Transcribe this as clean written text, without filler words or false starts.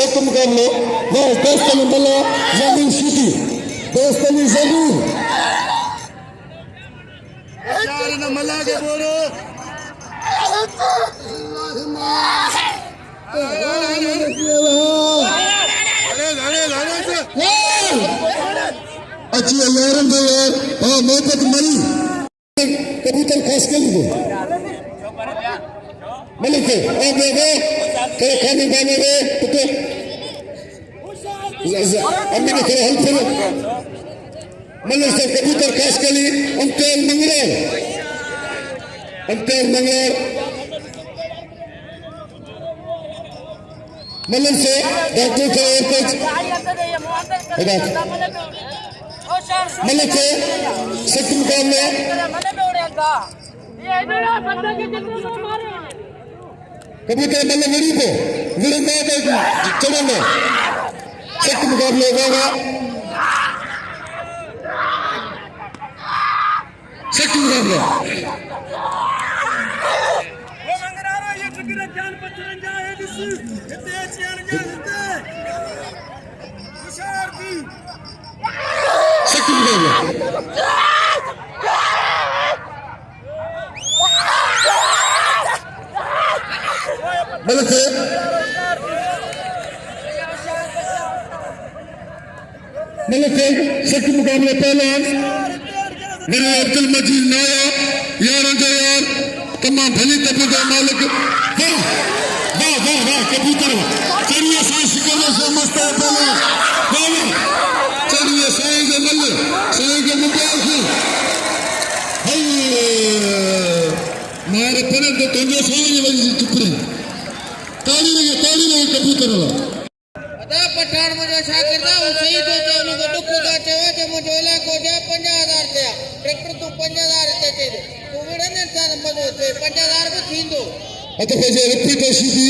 सख्त मुकाबले दोस्तों बल्ला जमीन सीटी दोस्तों जमीन मल्ला के बोलो अच्छी यारन दो यार हाँ मोहब्बत मरी कबूतर खास कर दो मलिक अब देखो तेरे खाने पाने में तो अम्मी ने तेरे हल पर मलिक से कबूतर खास कर ली अंतर मंगल मलिक से डॉक्टर के कुछ मलिक से सख्त मुकाबले कबूतर मल्ल लड़ी को विड़ंगा चढ़ेंगे सख्त मुकाबले होगा सख्त मुकाबले सख्त मुकाबले मलिक सख्त मुकाबले पहलवान मेरे अब्दुल मजीद नाया यार यार तमाम भली तबीयत का मालिक वाह वाह वाह वाह कबूतर चढ़िए साई शिकने से मस्त है पहलवान वाह चढ़िए साई के मल्ल साई के मुबारक मारे पने तो तुझे साई की वजह से चुप रहे ताली लगे कबूतर वाला अदा पठान मुझे शाकिरदा उसी तो चोनु को दुख का चवा जो मुझे ला को जा 50,000 दिया ट्रैक्टर तू 50,000 दे दे तू विड़न इंसान मजो 50,000 को थींदो अत पे जे रिपीट सीधी